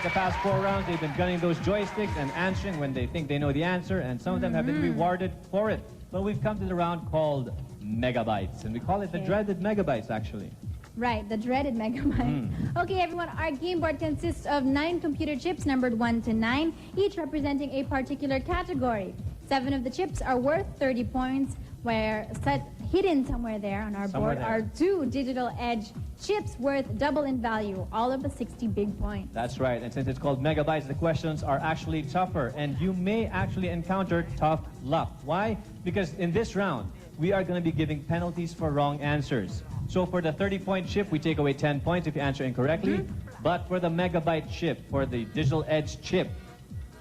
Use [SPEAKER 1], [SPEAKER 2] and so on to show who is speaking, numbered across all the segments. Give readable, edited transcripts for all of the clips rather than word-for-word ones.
[SPEAKER 1] the past 4 rounds, they've been gunning those joysticks and answering when they think they know the answer, and some of them have been rewarded for it. But we've come to the round called Megabytes, and we call it the dreaded Megabytes, actually.
[SPEAKER 2] Right, the dreaded Megabyte. Okay, everyone, our game board consists of 9 computer chips numbered 1 to 9, each representing a particular category. 7 of the chips are worth 30 points, where hidden somewhere there on our board are 2 digital edge chips worth double in value, all of the 60 big points.
[SPEAKER 1] That's right, and since it's called Megabytes, the questions are actually tougher, and you may actually encounter tough luck. Why? Because in this round, we are going to be giving penalties for wrong answers. So for the 30-point chip, we take away 10 points if you answer incorrectly. But for the Megabyte chip, for the digital edge chip,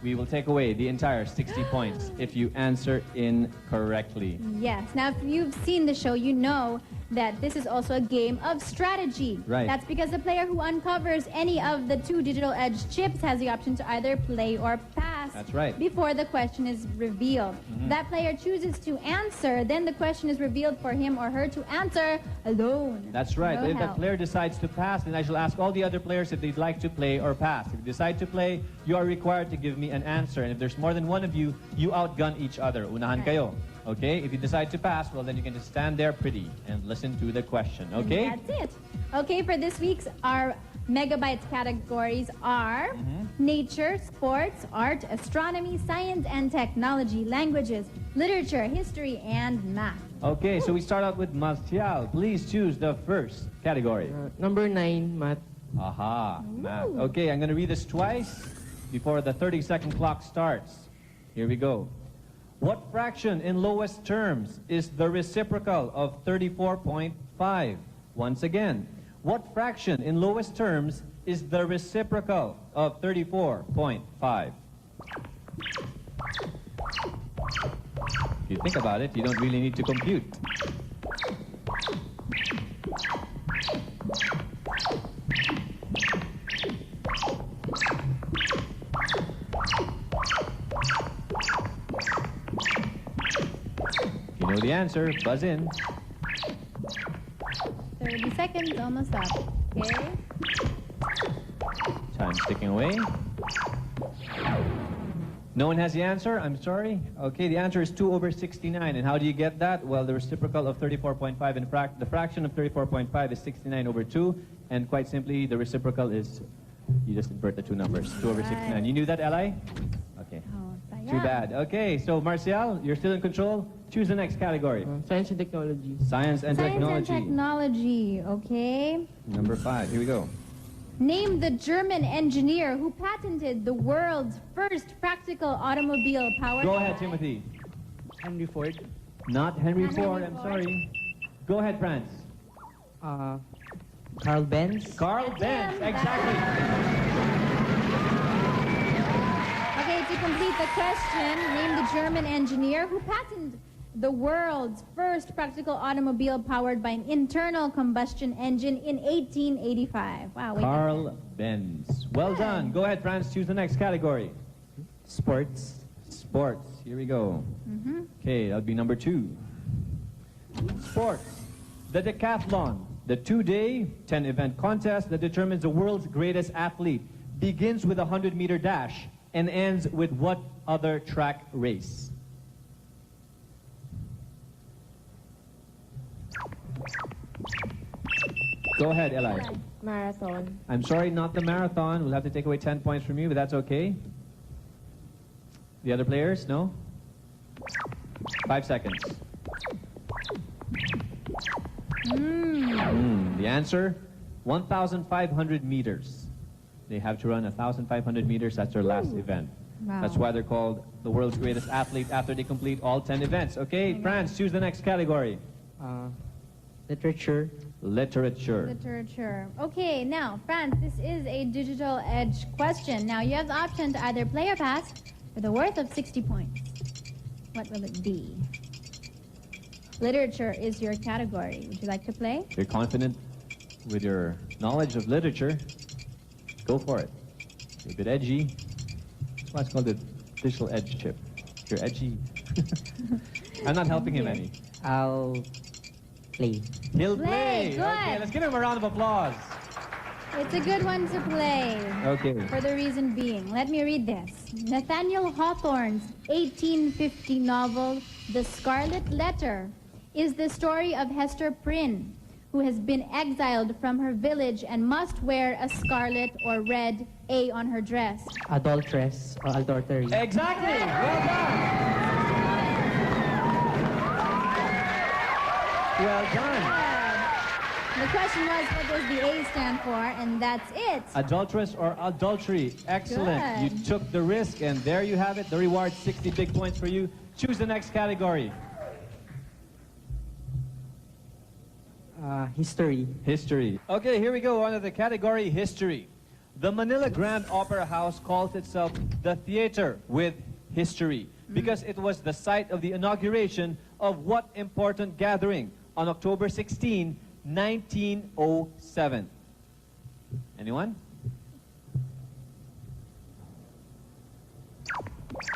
[SPEAKER 1] we will take away the entire 60 points if you answer incorrectly.
[SPEAKER 2] Yes. Now, if you've seen the show, you know that this is also a game of strategy.
[SPEAKER 1] Right.
[SPEAKER 2] That's because the player who uncovers any of the 2 digital edge chips has the option to either play or pass.
[SPEAKER 1] That's right.
[SPEAKER 2] Before the question is revealed. That player chooses to answer, then the question is revealed for him or her to answer alone.
[SPEAKER 1] That's right.
[SPEAKER 2] No
[SPEAKER 1] But if
[SPEAKER 2] help.
[SPEAKER 1] that player decides to pass, then I shall ask all the other players if they'd like to play or pass. If you decide to play, you are required to give me an answer. And if there's more than one of you, you outgun each other. Unahan kayo. Okay? If you decide to pass, well, then you can just stand there pretty and listen to the question. Okay?
[SPEAKER 2] And that's it. Okay, for this week's, our Megabytes categories are nature, sports, art, astronomy, science and technology, languages, literature, history, and math.
[SPEAKER 1] Okay, so we start out with Marcial. Please choose the first category.
[SPEAKER 3] Number 9, math.
[SPEAKER 1] Aha, math. Okay, I'm going to read this twice before the 30-second clock starts. Here we go. What fraction in lowest terms is the reciprocal of 34.5? Once again, what fraction in lowest terms is the reciprocal of 34.5? If you think about it, you don't really need to compute. If you know the answer, buzz in.
[SPEAKER 2] 30 seconds, almost up. Okay.
[SPEAKER 1] Time's ticking away. No one has the answer? I'm sorry. Okay, the answer is 2 over 69. And how do you get that? Well, the reciprocal of 34.5 and the fraction of 34.5 is 69 over 2. And quite simply, the reciprocal is, you just invert the 2 numbers, 2 over 69. You knew that, Eli? Okay.
[SPEAKER 2] Oh,
[SPEAKER 1] Too bad. Okay, so Marcial, you're still in control. Choose the next category.
[SPEAKER 3] Science and technology.
[SPEAKER 1] Science and technology.
[SPEAKER 2] Science and technology, okay.
[SPEAKER 1] Number 5, here we go.
[SPEAKER 2] Name the German engineer who patented the world's first practical automobile powered
[SPEAKER 1] Go ahead, Timothy.
[SPEAKER 3] Henry Ford.
[SPEAKER 1] Not Henry
[SPEAKER 2] Not
[SPEAKER 1] Ford,
[SPEAKER 2] Henry
[SPEAKER 1] I'm
[SPEAKER 2] Ford.
[SPEAKER 1] sorry. Go ahead, France.
[SPEAKER 3] Carl Benz.
[SPEAKER 1] Carl Benz, exactly.
[SPEAKER 2] Okay, to complete the question, name the German engineer who patented the world's first practical automobile powered by an internal combustion engine in 1885. Wow.
[SPEAKER 1] Carl Benz. Well done. Go ahead, France. Choose the next category.
[SPEAKER 3] Sports.
[SPEAKER 1] Sports. Here we go. Okay, that'll be number 2. Sports. The decathlon, the 2-day, 10-event contest that determines the world's greatest athlete, begins with a 100-meter dash and ends with what other track race? Go ahead, Eli.
[SPEAKER 3] Marathon.
[SPEAKER 1] I'm sorry, not the marathon. We'll have to take away 10 points from you, but that's okay. The other players, no? 5 seconds. The answer, 1,500 meters. They have to run 1,500 meters. That's their last event.
[SPEAKER 2] Wow.
[SPEAKER 1] That's why they're called the world's greatest athlete after they complete all 10 events. Okay, France, choose the next category.
[SPEAKER 3] Literature.
[SPEAKER 1] Literature.
[SPEAKER 2] Literature. Okay, now, France, this is a digital edge question. Now, you have the option to either play or pass with a worth of 60 points. What will it be? Literature is your category. Would you like to play?
[SPEAKER 1] If you're confident with your knowledge of literature, go for it. You're a bit edgy. That's why it's called the digital edge chip. If you're edgy. I'm not helping him any.
[SPEAKER 3] I'll play.
[SPEAKER 1] He'll
[SPEAKER 2] Play,
[SPEAKER 1] play.
[SPEAKER 2] good.
[SPEAKER 1] Okay, let's give him a round of applause.
[SPEAKER 2] It's a good one to play.
[SPEAKER 1] Okay.
[SPEAKER 2] For the reason being, let me read this. Nathaniel Hawthorne's 1850 novel, The Scarlet Letter, is the story of Hester Prynne, who has been exiled from her village and must wear a scarlet or red A on her dress.
[SPEAKER 3] Adulteress or adultery.
[SPEAKER 1] Exactly. Well done. Well done.
[SPEAKER 2] The question was, what does the A stand for? And that's it.
[SPEAKER 1] Adulteress or adultery. Excellent.
[SPEAKER 2] Good.
[SPEAKER 1] You took the risk, and there you have it. The reward, 60 big points for you. Choose the next category.
[SPEAKER 3] History.
[SPEAKER 1] History. Okay, here we go. Under the category history. The Manila Grand Opera House calls itself the Theater with History because it was the site of the inauguration of what important gathering on October 16, 1907? Anyone?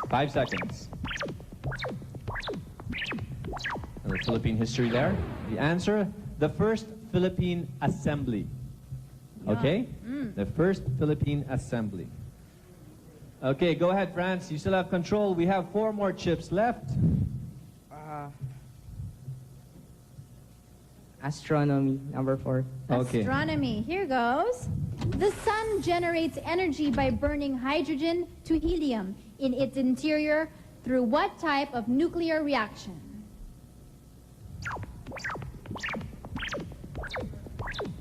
[SPEAKER 1] 5 seconds. The Philippine history there. The answer, the First Philippine Assembly. Okay? The First Philippine Assembly. Okay, go ahead, France. You still have control. We have 4 more chips left.
[SPEAKER 3] Astronomy, number 4.
[SPEAKER 1] Okay.
[SPEAKER 2] Astronomy. Here goes. The sun generates energy by burning hydrogen to helium in its interior through what type of nuclear reaction?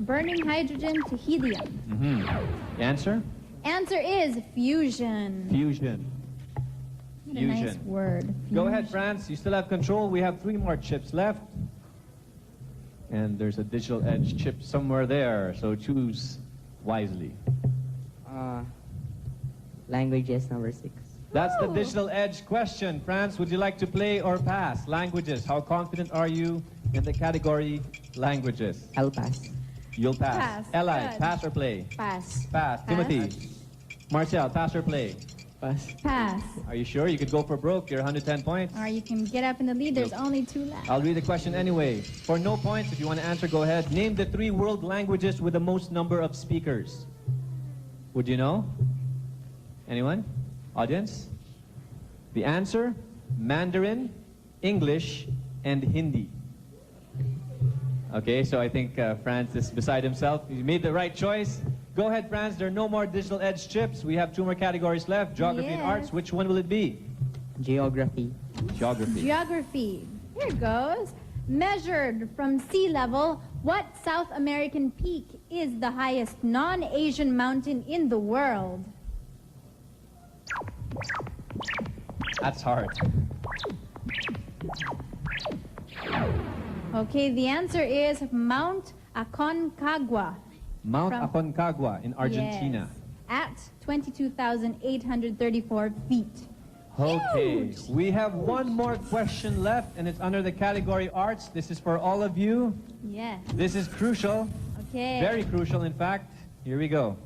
[SPEAKER 2] Burning hydrogen to helium.
[SPEAKER 1] The answer?
[SPEAKER 2] Answer is fusion.
[SPEAKER 1] Fusion.
[SPEAKER 2] What a nice word.
[SPEAKER 1] Go ahead, France. You still have control. We have 3 more chips left. And there's a digital edge chip somewhere there, so choose wisely.
[SPEAKER 3] Languages, number 6.
[SPEAKER 1] That's the
[SPEAKER 2] Ooh.
[SPEAKER 1] digital edge question. France, would you like to play or pass? Languages. How confident are you in the category languages?
[SPEAKER 3] I'll pass.
[SPEAKER 1] You'll pass.
[SPEAKER 2] Pass.
[SPEAKER 1] Eli,
[SPEAKER 2] Good.
[SPEAKER 1] pass or play?
[SPEAKER 2] Pass.
[SPEAKER 1] Pass. Timothy. Marcel, pass or play?
[SPEAKER 3] Pass.
[SPEAKER 2] Pass.
[SPEAKER 1] Are you sure? You could go for broke. You're 110 points.
[SPEAKER 2] Or you can get up in the lead. There's only 2 left.
[SPEAKER 1] I'll read the question anyway. For no points, if you want to answer, go ahead. Name the 3 world languages with the most number of speakers. Would you know? Anyone? Audience? The answer, Mandarin, English, and Hindi. Okay, so I think Franz is beside himself. He made the right choice. Go ahead, Franz. There are no more digital edge chips. We have 2 more categories left. Geography and
[SPEAKER 2] Yes.
[SPEAKER 1] arts. Which one will it be?
[SPEAKER 3] Geography.
[SPEAKER 1] Geography.
[SPEAKER 2] Geography. Here goes. Measured from sea level, what South American peak is the highest non-Asian mountain in the world?
[SPEAKER 1] That's hard.
[SPEAKER 2] Okay, the answer is Mount Aconcagua.
[SPEAKER 1] Mount
[SPEAKER 2] From-
[SPEAKER 1] Aconcagua in Argentina.
[SPEAKER 2] Yes, at 22,834 feet.
[SPEAKER 1] Okay,
[SPEAKER 2] Huge.
[SPEAKER 1] we have 1 more question left, and it's under the category arts. This is for all of you.
[SPEAKER 2] Yes.
[SPEAKER 1] This is crucial,
[SPEAKER 2] Okay.
[SPEAKER 1] very crucial, in fact. Here we go.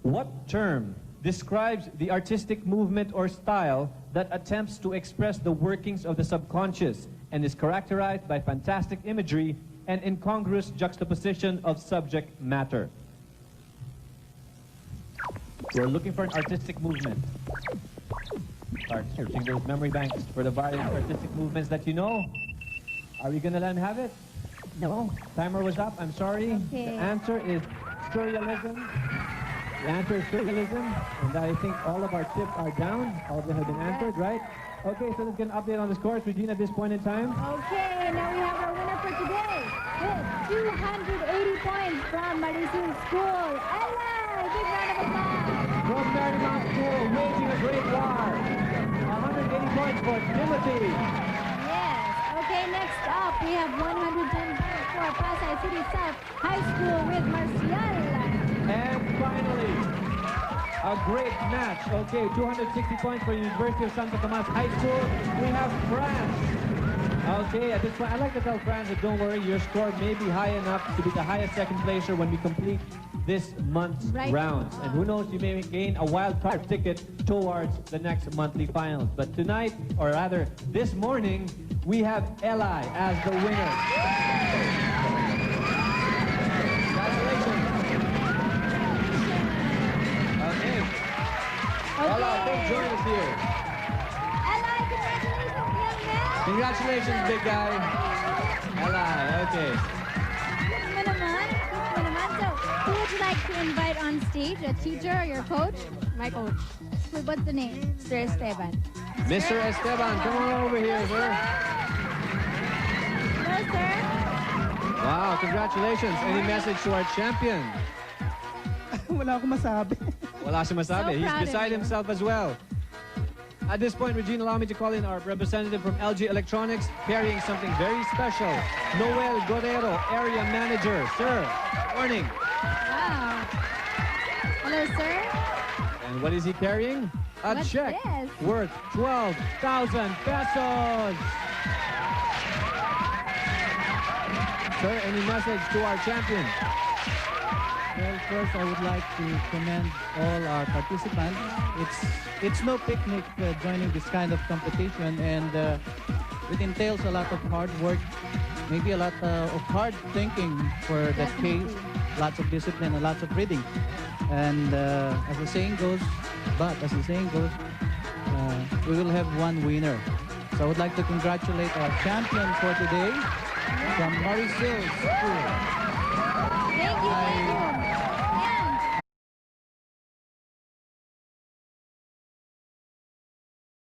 [SPEAKER 1] What term describes the artistic movement or style that attempts to express the workings of the subconscious and is characterized by fantastic imagery and incongruous juxtaposition of subject matter? We're looking for an artistic movement. Start searching those memory banks for the various artistic movements that you know. Are we gonna let him have it? No. Timer was up. I'm sorry.
[SPEAKER 2] Okay.
[SPEAKER 1] The answer is surrealism. The answer is surrealism. And I think all of our chips are down. All of them have been answered, right? Okay, so let's get an update on the scores. Regina, at this point in time.
[SPEAKER 2] Okay, now we have our winner for today with 280 points from Marisul School. Ella! Big round of applause!
[SPEAKER 1] From Marymount School, waging a great war. 180 points for Timothy.
[SPEAKER 2] Yes. Okay, next up we have 110 points for Pasay City South High School with Marcial.
[SPEAKER 1] And finally, a great match. Okay, 260 points for University of Santo Tomas High School. We have France. Okay, at this point, I like to tell France that don't worry, your score may be high enough to be the highest second placer when we complete this month's
[SPEAKER 2] Right.
[SPEAKER 1] rounds. And who knows, you may gain a wild card ticket towards the next monthly finals. But tonight, or rather this morning, we have Eli as the winner. Congratulations. Congratulations, big guy. Eli, okay.
[SPEAKER 2] So, who would you like to invite on stage? A teacher or your coach?
[SPEAKER 4] My coach.
[SPEAKER 2] What's the name?
[SPEAKER 4] Sir Esteban.
[SPEAKER 1] Mr. Esteban, come on over here, sir.
[SPEAKER 2] Hello, sir.
[SPEAKER 1] Wow, congratulations. Any message to our champion?
[SPEAKER 5] Wala akong masabi.
[SPEAKER 1] Wala siya masabi.
[SPEAKER 2] So
[SPEAKER 1] He's
[SPEAKER 2] proud of
[SPEAKER 1] beside
[SPEAKER 2] you.
[SPEAKER 1] himself as well. At this point, Regine, allow me to call in our representative from LG Electronics, carrying something very special. Noel Guerrero, area manager. Sir, morning.
[SPEAKER 2] Wow. Hello, sir.
[SPEAKER 1] And what is he carrying? A
[SPEAKER 2] What's
[SPEAKER 1] check
[SPEAKER 2] this?
[SPEAKER 1] worth 12,000 pesos. Sir, any message to our champion?
[SPEAKER 5] Well, first I would like to commend all our participants. It's no picnic joining this kind of competition, and it entails a lot of hard work, maybe a lot of hard thinking for that case, lots of discipline and lots of reading. And as the saying goes, we will have one winner. So I would like to congratulate our champion for today from Marisil School.
[SPEAKER 2] Thank you.